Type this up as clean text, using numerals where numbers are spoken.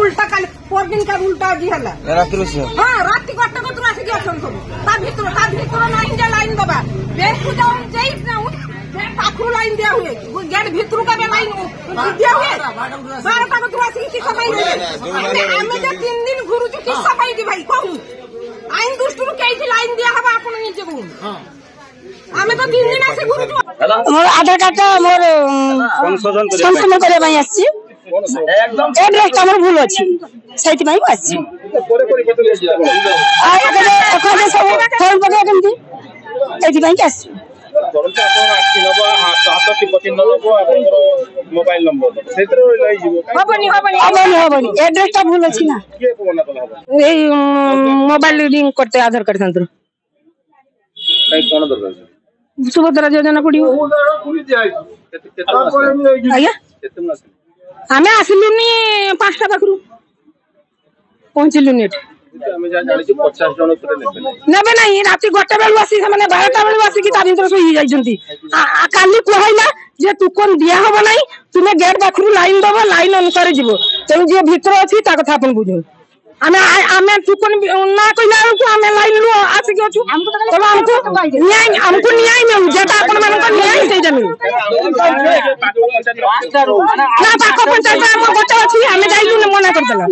उल्टा कल पर दिन का उल्टा जी हला रात्रि से हां रात गट्टा को तुरा से अछन सब ता भीतर लाइन जा लाइन दबा बेस को जाऊ जई ना पाखु लाइन दिया हुए गेट भीतर का बे लाइन दिया हुए 12 को तुरा से की सफाई हमें जो 3 दिन घुरु की सफाई की भाई कहू आइन दुष्टु के लाइन दिया हबा अपन नीचे को हां हमें तो 3 दिन से घुरु मोर आधार कार्ड मोर संशोधन करे भाई आसी एकदम एड्रेस हमर भूल अछि सहित भाई आसी आ एखने सब फोन पके केमती एथि भाई आसी तुरंत आपण आखि नबो हाथ टिपति नबो आपन मोबाइल नंबर सेतरो लई जीवो हबनी एड्रेस ता भूल अछि ना के को बना कल हबो ए मोबाइल लिंक करते आधार कार्ड संतर कई कोन दरकार सुभद्रा योजना पड़ियो आज्ञा हमें आसिलुनी 5टा पाखरु पहुंचलुनी हमें जा जानि 50 जन ऊपर नेबे नहीं राती गोटे बेलु आसी माने 12टा बेलु आसी कि ता भीतर सोई जाइछंती काली कहैला जे तू कोन दिया होबो नाही तुमे गेट पाखरु लाइन दबो लाइन अनुसार जीवो तेनु जे भीतर अछि ता कथा अपन बुझो हमें तू कोन ना कहला को हमें लाइन लो आसी के अछु हमको न्याय मिलु जेटा अपन मन को न्याय सेटा मिलु ना पाखो पंचायत में गोटे अछि हमें जाइलु मना कर देला